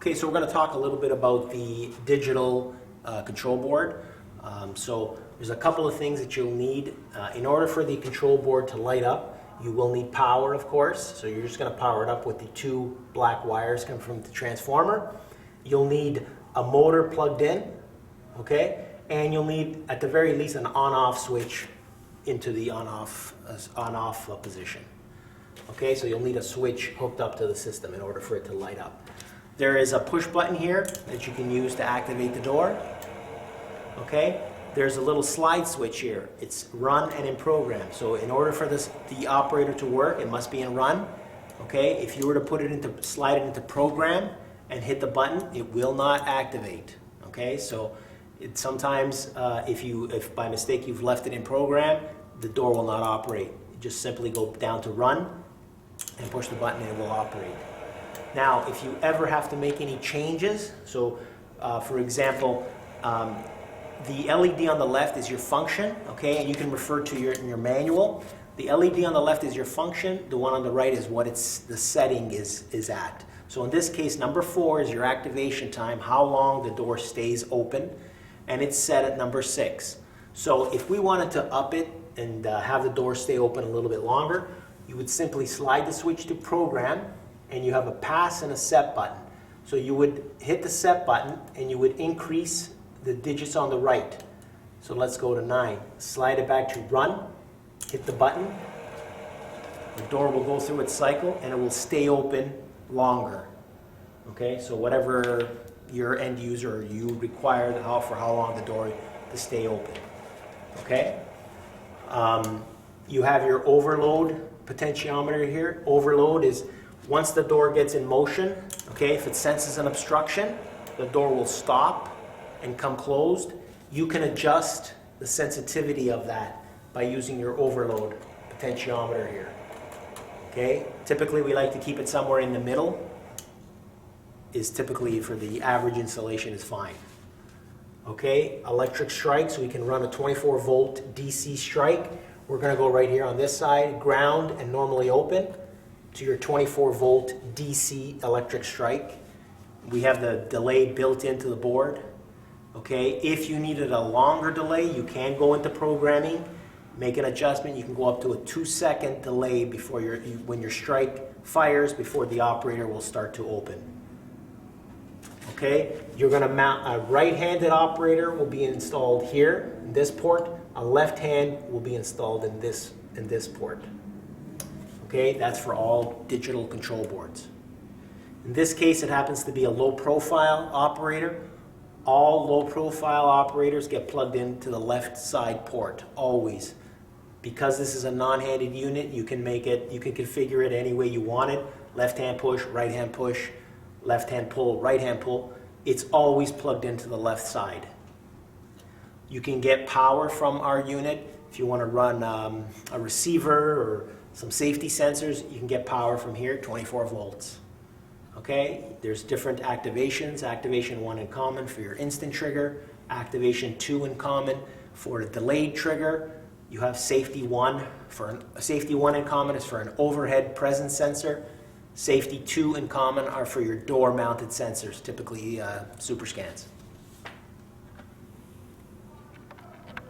Okay, so we're going to talk a little bit about the digital control board. So there's a couple of things that you'll need. In order for the control board to light up, you will need power, of course. So you're just going to power it up with the two black wires coming from the transformer. You'll need a motor plugged in, okay? And you'll need, at the very least, an on-off switch into the on-off position. Okay, so you'll need a switch hooked up to the system in order for it to light up. There is a push button here that you can use to activate the door. Okay, there's a little slide switch here. It's run and in program. So in order for the operator to work, it must be in run. Okay, if you were to slide it into program and hit the button, it will not activate. Okay, so sometimes if by mistake you've left it in program, the door will not operate. You just simply go down to run and push the button and it will operate. Now, if you ever have to make any changes, so for example, the LED on the left is your function, okay, and you can refer to in your manual. The LED on the left is your function. The one on the right is what the setting is at. So in this case, number 4 is your activation time, how long the door stays open, and it's set at number 6. So if we wanted to up it and have the door stay open a little bit longer, you would simply slide the switch to program, and you have a pass and a set button. So you would hit the set button and you would increase the digits on the right. So let's go to 9. Slide it back to run, hit the button. The door will go through its cycle and it will stay open longer. Okay, so whatever your end user or you require for how long the door to stay open. Okay? You have your overload potentiometer here. Overload is once the door gets in motion, okay, if it senses an obstruction, the door will stop and come closed. You can adjust the sensitivity of that by using your overload potentiometer here. Okay, typically we like to keep it somewhere in the middle. Is typically for the average installation is fine. Okay, electric strike, so we can run a 24 volt DC strike. We're going to go right here on this side, ground and normally open, to your 24 volt DC electric strike. We have the delay built into the board. Okay, if you needed a longer delay, you can go into programming, make an adjustment. You can go up to a 2-second delay before when your strike fires, before the operator will start to open. Okay, you're going to mount a right-handed operator will be installed here in this port. A left hand will be installed in this port. Okay, that's for all digital control boards. In this case, it happens to be a low-profile operator. All low-profile operators get plugged into the left side port, always. Because this is a non-handed unit, you can configure it any way you want it. Left-hand push, right-hand push, left-hand pull, right-hand pull. It's always plugged into the left side. You can get power from our unit. If you want to run a receiver or some safety sensors, you can get power from here, 24 volts. Okay, there's different activations. Activation 1 in common for your instant trigger. Activation 2 in common for a delayed trigger. You have safety 1. Safety 1 in common is for an overhead presence sensor. Safety 2 in common are for your door mounted sensors, typically super scans.